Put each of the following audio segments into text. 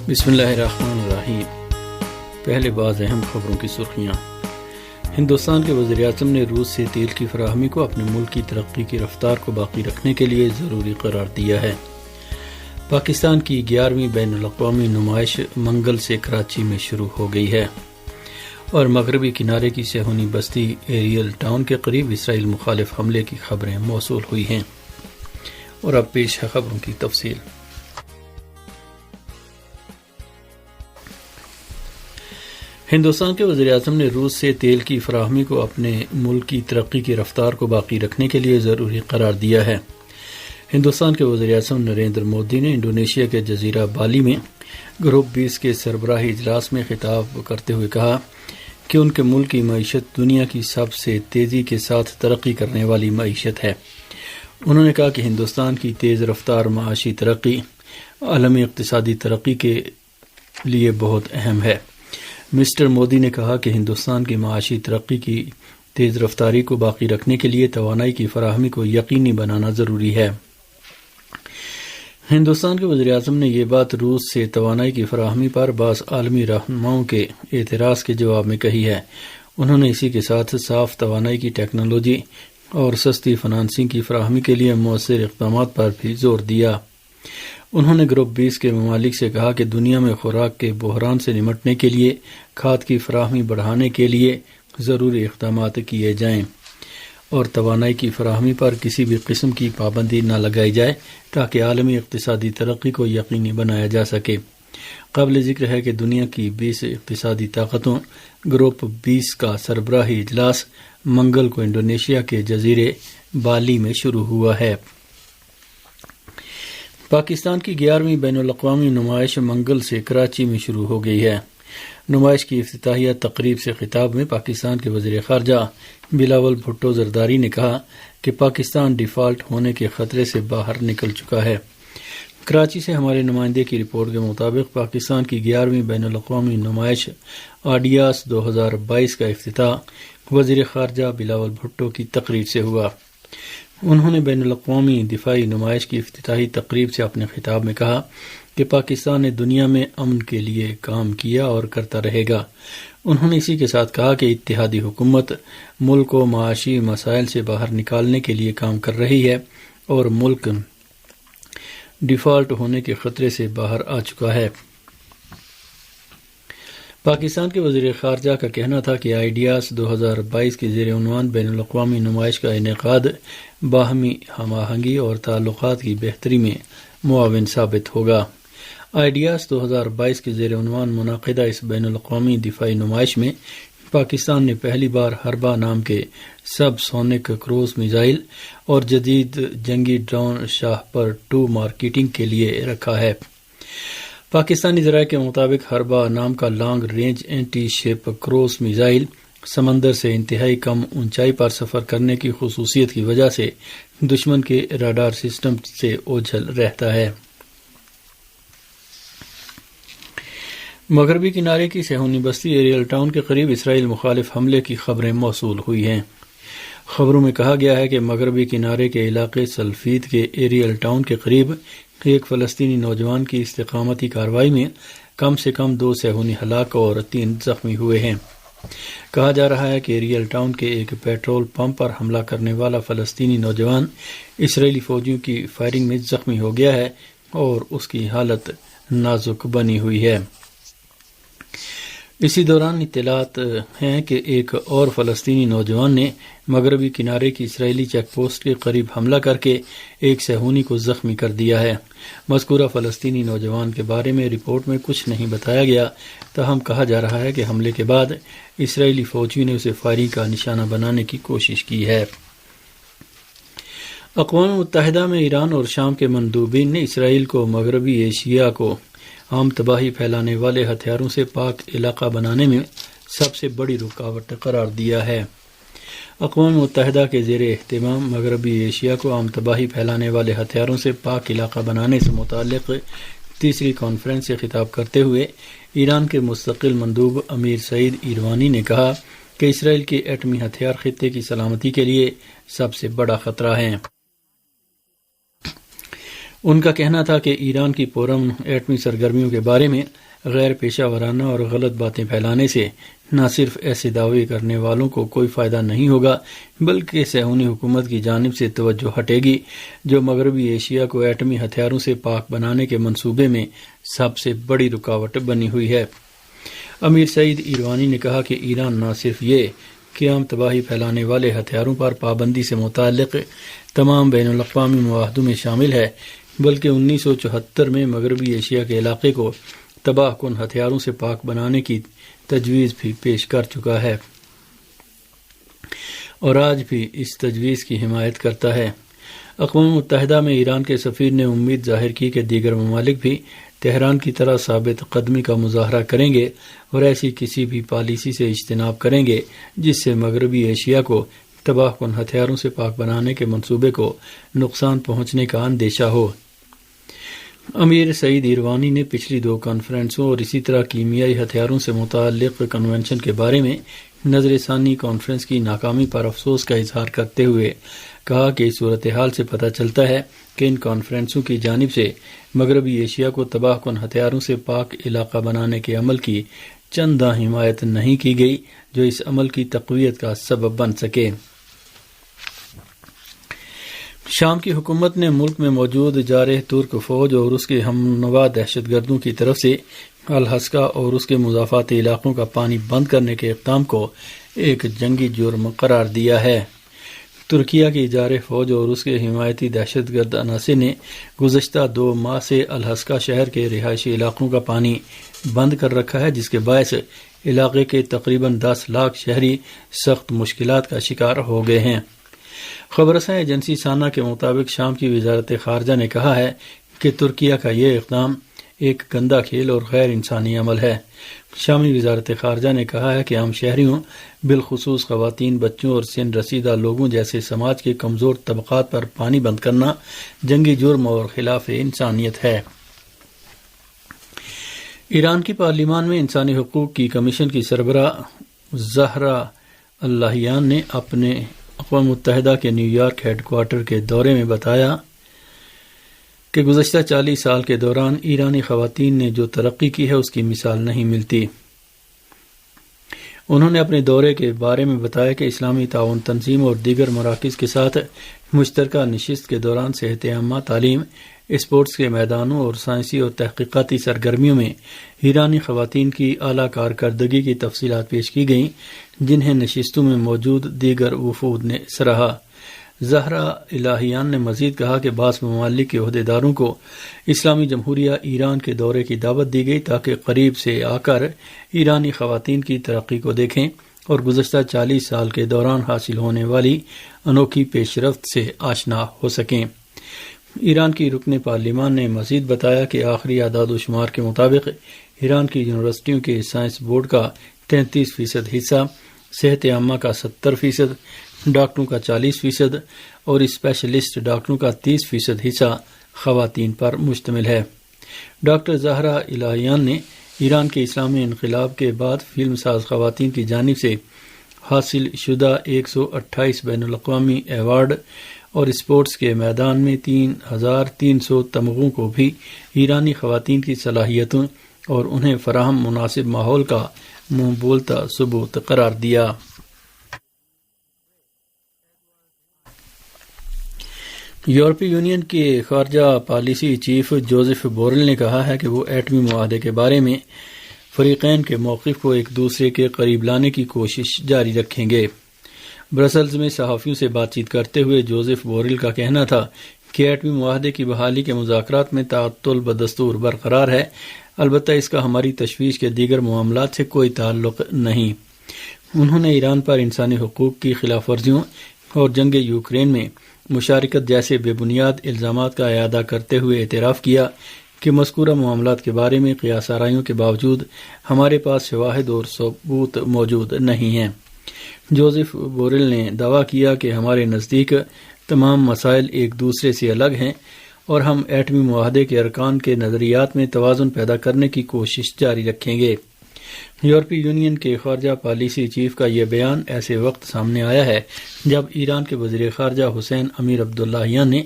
بسم اللہ الرحمن الرحیم۔ پہلے بعض اہم خبروں کی سرخیاں۔ ہندوستان کے وزیر اعظم نے روس سے تیل کی فراہمی کو اپنے ملک کی ترقی کی رفتار کو باقی رکھنے کے لیے ضروری قرار دیا ہے۔ پاکستان کی 11ویں بین الاقوامی نمائش منگل سے کراچی میں شروع ہو گئی ہے، اور مغربی کنارے کی صہیونی بستی ایریل ٹاؤن کے قریب اسرائیل مخالف حملے کی خبریں موصول ہوئی ہیں۔ اور اب پیش ہے خبروں کی تفصیل۔ ہندوستان کے وزیر اعظم نے روس سے تیل کی فراہمی کو اپنے ملک کی ترقی کی رفتار کو باقی رکھنے کے لیے ضروری قرار دیا ہے۔ ہندوستان کے وزیر اعظم نریندر مودی نے انڈونیشیا کے جزیرہ بالی میں گروپ 20 کے سربراہی اجلاس میں خطاب کرتے ہوئے کہا کہ ان کے ملک کی معیشت دنیا کی سب سے تیزی کے ساتھ ترقی کرنے والی معیشت ہے۔ انہوں نے کہا کہ ہندوستان کی تیز رفتار معاشی ترقی عالمی اقتصادی ترقی کے لیے بہت اہم ہے۔ مسٹر مودی نے کہا کہ ہندوستان کی معاشی ترقی کی تیز رفتاری کو باقی رکھنے کے لیے توانائی کی فراہمی کو یقینی بنانا ضروری ہے۔ ہندوستان کے وزیر اعظم نے یہ بات روس سے توانائی کی فراہمی پر بعض عالمی رہنماؤں کے اعتراض کے جواب میں کہی ہے۔ انہوں نے اسی کے ساتھ صاف توانائی کی ٹیکنالوجی اور سستی فنانسنگ کی فراہمی کے لیے مؤثر اقدامات پر بھی زور دیا۔ انہوں نے گروپ 20 کے ممالک سے کہا کہ دنیا میں خوراک کے بحران سے نمٹنے کے لیے کھاد کی فراہمی بڑھانے کے لیے ضروری اقدامات کیے جائیں، اور توانائی کی فراہمی پر کسی بھی قسم کی پابندی نہ لگائی جائے تاکہ عالمی اقتصادی ترقی کو یقینی بنایا جا سکے۔ قابل ذکر ہے کہ دنیا کی 20 اقتصادی طاقتوں گروپ 20 کا سربراہی اجلاس منگل کو انڈونیشیا کے جزیرے بالی میں شروع ہوا ہے۔ پاکستان کی 11ویں بین الاقوامی نمائش منگل سے کراچی میں شروع ہو گئی ہے۔ نمائش کی افتتاحیہ تقریب سے خطاب میں پاکستان کے وزیر خارجہ بلاول بھٹو زرداری نے کہا کہ پاکستان ڈیفالٹ ہونے کے خطرے سے باہر نکل چکا ہے۔ کراچی سے ہمارے نمائندے کی رپورٹ کے مطابق پاکستان کی 11ویں بین الاقوامی نمائش آڈیاس 2022 کا افتتاح وزیر خارجہ بلاول بھٹو کی تقریر سے ہوا۔ انہوں نے بین الاقوامی دفاعی نمائش کی افتتاحی تقریب سے اپنے خطاب میں کہا کہ پاکستان نے دنیا میں امن کے لیے کام کیا اور کرتا رہے گا۔ انہوں نے اسی کے ساتھ کہا کہ اتحادی حکومت ملک کو معاشی مسائل سے باہر نکالنے کے لیے کام کر رہی ہے اور ملک ڈیفالٹ ہونے کے خطرے سے باہر آ چکا ہے۔ پاکستان کے وزیر خارجہ کا کہنا تھا کہ آئیڈیاز 2022 کے زیر عنوان بین الاقوامی نمائش کا انعقاد باہمی ہم آہنگی اور تعلقات کی بہتری میں معاون ثابت ہوگا۔ آئیڈیاز 2022 کے زیر عنوان منعقدہ اس بین الاقوامی دفاعی نمائش میں پاکستان نے پہلی بار حربہ نام کے سب سونک کروز میزائل اور جدید جنگی ڈرون شاہپر 2 مارکیٹنگ کے لیے رکھا ہے۔ پاکستانی ذرائع کے مطابق حربہ نام کا لانگ رینج اینٹی شپ کروز میزائل سمندر سے انتہائی کم اونچائی پر سفر کرنے کی خصوصیت کی وجہ سے دشمن کے راڈار سسٹم سے اوجھل رہتا ہے۔ مغربی کنارے کی صہیونی بستی ایریل ٹاؤن کے قریب اسرائیل مخالف حملے کی خبریں موصول ہوئی ہیں۔ خبروں میں کہا گیا ہے کہ مغربی کنارے کے علاقے سلفید کے ایریل ٹاؤن کے قریب ایک فلسطینی نوجوان کی استقامتی کارروائی میں کم سے کم 2 صہیونی ہلاک اور 3 زخمی ہوئے ہیں۔ کہا جا رہا ہے کہ ایریل ٹاؤن کے ایک پیٹرول پمپ پر حملہ کرنے والا فلسطینی نوجوان اسرائیلی فوجیوں کی فائرنگ میں زخمی ہو گیا ہے اور اس کی حالت نازک بنی ہوئی ہے۔ اسی دوران اطلاعات ہیں کہ ایک اور فلسطینی نوجوان نے مغربی کنارے کی اسرائیلی چیک پوسٹ کے قریب حملہ کر کے ایک صہیونی کو زخمی کر دیا ہے۔ مذکورہ فلسطینی نوجوان کے بارے میں رپورٹ میں کچھ نہیں بتایا گیا، تاہم کہا جا رہا ہے کہ حملے کے بعد اسرائیلی فوجیوں نے اسے فائرنگ کا نشانہ بنانے کی کوشش کی ہے۔ اقوام متحدہ میں ایران اور شام کے مندوبین نے اسرائیل کو مغربی ایشیا کو عام تباہی پھیلانے والے ہتھیاروں سے پاک علاقہ بنانے میں سب سے بڑی رکاوٹ قرار دیا ہے۔ اقوام متحدہ کے زیر اہتمام مغربی ایشیا کو عام تباہی پھیلانے والے ہتھیاروں سے پاک علاقہ بنانے سے متعلق تیسری کانفرنس سے خطاب کرتے ہوئے ایران کے مستقل مندوب امیر سعید ایروانی نے کہا کہ اسرائیل کے ایٹمی ہتھیار خطے کی سلامتی کے لیے سب سے بڑا خطرہ ہیں۔ ان کا کہنا تھا کہ ایران کی پرامن ایٹمی سرگرمیوں کے بارے میں غیر پیشہ ورانہ اور غلط باتیں پھیلانے سے نہ صرف ایسے دعوے کرنے والوں کو کوئی فائدہ نہیں ہوگا بلکہ صہیونی حکومت کی جانب سے توجہ ہٹے گی جو مغربی ایشیا کو ایٹمی ہتھیاروں سے پاک بنانے کے منصوبے میں سب سے بڑی رکاوٹ بنی ہوئی ہے۔ امیر سعید ایروانی نے کہا کہ ایران نہ صرف یہ کہ عام تباہی پھیلانے والے ہتھیاروں پر پابندی سے متعلق تمام بین الاقوامی معاہدوں میں شامل ہے بلکہ 1974 میں مغربی ایشیا کے علاقے کو تباہ کن ہتھیاروں سے پاک بنانے کی تجویز بھی پیش کر چکا ہے اور آج بھی اس تجویز کی حمایت کرتا ہے۔ اقوام متحدہ میں ایران کے سفیر نے امید ظاہر کی کہ دیگر ممالک بھی تہران کی طرح ثابت قدمی کا مظاہرہ کریں گے اور ایسی کسی بھی پالیسی سے اجتناب کریں گے جس سے مغربی ایشیا کو تباہ کن ہتھیاروں سے پاک بنانے کے منصوبے کو نقصان پہنچنے کا اندیشہ ہو۔ امیر سعید ایروانی نے پچھلی 2 کانفرنسوں اور اسی طرح کیمیائی ہتھیاروں سے متعلق کنونشن کے بارے میں نظر ثانی کانفرنس کی ناکامی پر افسوس کا اظہار کرتے ہوئے کہا کہ اس صورتحال سے پتہ چلتا ہے کہ ان کانفرنسوں کی جانب سے مغربی ایشیا کو تباہ کن ہتھیاروں سے پاک علاقہ بنانے کے عمل کی چنداں حمایت نہیں کی گئی جو اس عمل کی تقویت کا سبب بن سکے۔ شام کی حکومت نے ملک میں موجود جارح ترک فوج اور اس کے ہم نوا دہشت گردوں کی طرف سے الحسکہ اور اس کے مضافاتی علاقوں کا پانی بند کرنے کے اقدام کو ایک جنگی جرم قرار دیا ہے۔ ترکیہ کی جارح فوج اور اس کے حمایتی دہشت گرد عناصر نے گزشتہ 2 ماہ سے الحسکہ شہر کے رہائشی علاقوں کا پانی بند کر رکھا ہے جس کے باعث علاقے کے تقریباً 10 لاکھ شہری سخت مشکلات کا شکار ہو گئے ہیں۔ خبر رساں ایجنسی سانا کے مطابق شام کی وزارت خارجہ نے کہا ہے کہ ترکیہ کا یہ اقدام ایک گندا کھیل اور غیر انسانی عمل ہے۔ شامی وزارت خارجہ نے کہا ہے کہ عام شہریوں بالخصوص خواتین، بچوں اور سن رسیدہ لوگوں جیسے سماج کے کمزور طبقات پر پانی بند کرنا جنگی جرم اور خلاف انسانیت ہے۔ ایران کی پارلیمان میں انسانی حقوق کی کمیشن کی سربراہ زہرا اللہیان نے اپنے اقوام متحدہ کے نیو یارک ہیڈ کوارٹر کے دورے میں بتایا کہ گزشتہ 40 سال کے دوران ایرانی خواتین نے جو ترقی کی ہے اس کی مثال نہیں ملتی۔ انہوں نے اپنے دورے کے بارے میں بتایا کہ اسلامی تعاون تنظیم اور دیگر مراکز کے ساتھ مشترکہ نشست کے دوران صحت عامہ، تعلیم، اسپورٹس کے میدانوں اور سائنسی اور تحقیقاتی سرگرمیوں میں ایرانی خواتین کی اعلیٰ کارکردگی کی تفصیلات پیش کی گئیں جنہیں نشستوں میں موجود دیگر وفود نے سراہا۔ زہرا الہیان نے مزید کہا کہ بعض ممالک کے عہدیداروں کو اسلامی جمہوریہ ایران کے دورے کی دعوت دی گئی تاکہ قریب سے آ کر ایرانی خواتین کی ترقی کو دیکھیں اور گزشتہ 40 سال کے دوران حاصل ہونے والی انوکھی پیش رفت سے آشنا ہو سکیں۔ ایران کی رکن پارلیمان نے مزید بتایا کہ آخری اعداد و شمار کے مطابق ایران کی یونیورسٹیوں کے سائنس بورڈ کا 33% حصہ، صحت عامہ کا 70%، ڈاکٹروں کا 40% اور اسپیشلسٹ ڈاکٹروں کا 30% حصہ خواتین پر مشتمل ہے۔ ڈاکٹر زہرا الہیان نے ایران کے اسلامی انقلاب کے بعد فلم ساز خواتین کی جانب سے حاصل شدہ 128 بین الاقوامی ایوارڈ اور اسپورٹس کے میدان میں 3300 تمغوں کو بھی ایرانی خواتین کی صلاحیتوں اور انہیں فراہم مناسب ماحول کا منہ بولتا ثبوت قرار دیا۔ یورپی یونین کے خارجہ پالیسی چیف جوزف بورل نے کہا ہے کہ وہ ایٹمی معاہدے کے بارے میں فریقین کے موقف کو ایک دوسرے کے قریب لانے کی کوشش جاری رکھیں گے۔ برسلز میں صحافیوں سے بات چیت کرتے ہوئے جوزف بورل کا کہنا تھا کہ ایٹمی معاہدے کی بحالی کے مذاکرات میں تعطل بدستور برقرار ہے، البتہ اس کا ہماری تشویش کے دیگر معاملات سے کوئی تعلق نہیں۔ انہوں نے ایران پر انسانی حقوق کی خلاف ورزیوں اور جنگ یوکرین میں مشارکت جیسے بے بنیاد الزامات کا اعادہ کرتے ہوئے اعتراف کیا کہ مذکورہ معاملات کے بارے میں قیاس آرائیوں کے باوجود ہمارے پاس شواہد اور ثبوت موجود نہیں ہیں۔ جوزف بورل نے دعویٰ کیا کہ ہمارے نزدیک تمام مسائل ایک دوسرے سے الگ ہیں اور ہم ایٹمی معاہدے کے ارکان کے نظریات میں توازن پیدا کرنے کی کوشش جاری رکھیں گے۔ یورپی یونین کے خارجہ پالیسی چیف کا یہ بیان ایسے وقت سامنے آیا ہے جب ایران کے وزیر خارجہ حسین امیر عبداللہیان نے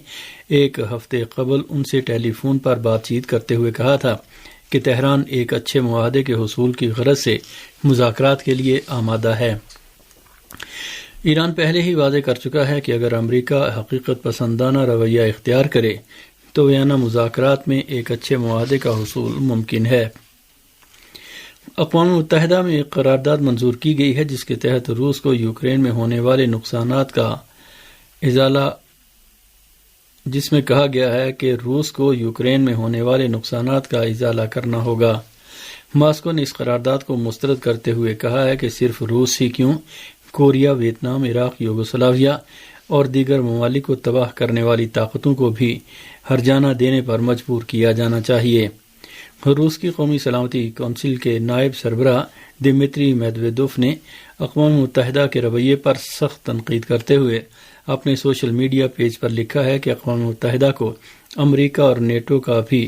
ایک ہفتے قبل ان سے ٹیلی فون پر بات چیت کرتے ہوئے کہا تھا کہ تہران ایک اچھے معاہدے کے حصول کی غرض سے مذاکرات کے لیے آمادہ ہے۔ ایران پہلے ہی واضح کر چکا ہے کہ اگر امریکہ حقیقت پسندانہ رویہ اختیار کرے تو ویانا مذاکرات میں ایک اچھے معاہدے کا حصول ممکن ہے۔ اقوام متحدہ میں ایک قرارداد منظور کی گئی ہے جس کے تحت روس کو یوکرین میں ہونے والے نقصانات کا ازالہ جس میں کہا گیا ہے کہ روس کو یوکرین میں ہونے والے نقصانات کا ازالہ کرنا ہوگا۔ ماسکو نے اس قرارداد کو مسترد کرتے ہوئے کہا ہے کہ صرف روس ہی کیوں، کوریا، ویتنام، عراق، یوگوسلاویہ اور دیگر ممالک کو تباہ کرنے والی طاقتوں کو بھی ہرجانہ دینے پر مجبور کیا جانا چاہیے۔ روس کی قومی سلامتی کونسل کے نائب سربراہ دمیتری میدویدوف نے اقوام متحدہ کے رویے پر سخت تنقید کرتے ہوئے اپنے سوشل میڈیا پیج پر لکھا ہے کہ اقوام متحدہ کو امریکہ اور نیٹو کا بھی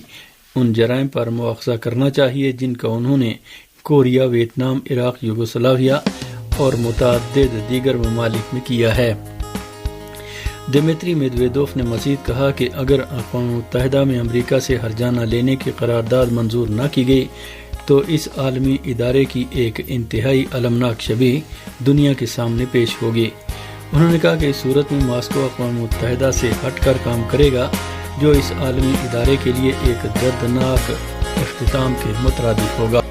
ان جرائم پر مواخذہ کرنا چاہیے جن کا انہوں نے کوریا، ویتنام، عراق، یوگوسلاویہ اور متعدد دیگر ممالک میں کیا ہے۔ دمیتری میدویدوف نے مزید کہا کہ اگر اقوام متحدہ میں امریکہ سے ہرجانہ لینے کی قرارداد منظور نہ کی گئی تو اس عالمی ادارے کی ایک انتہائی المناک شبیہ دنیا کے سامنے پیش ہوگی۔ انہوں نے کہا کہ اس صورت میں ماسکو اقوام متحدہ سے ہٹ کر کام کرے گا جو اس عالمی ادارے کے لیے ایک دردناک اختتام کے مترادف ہوگا۔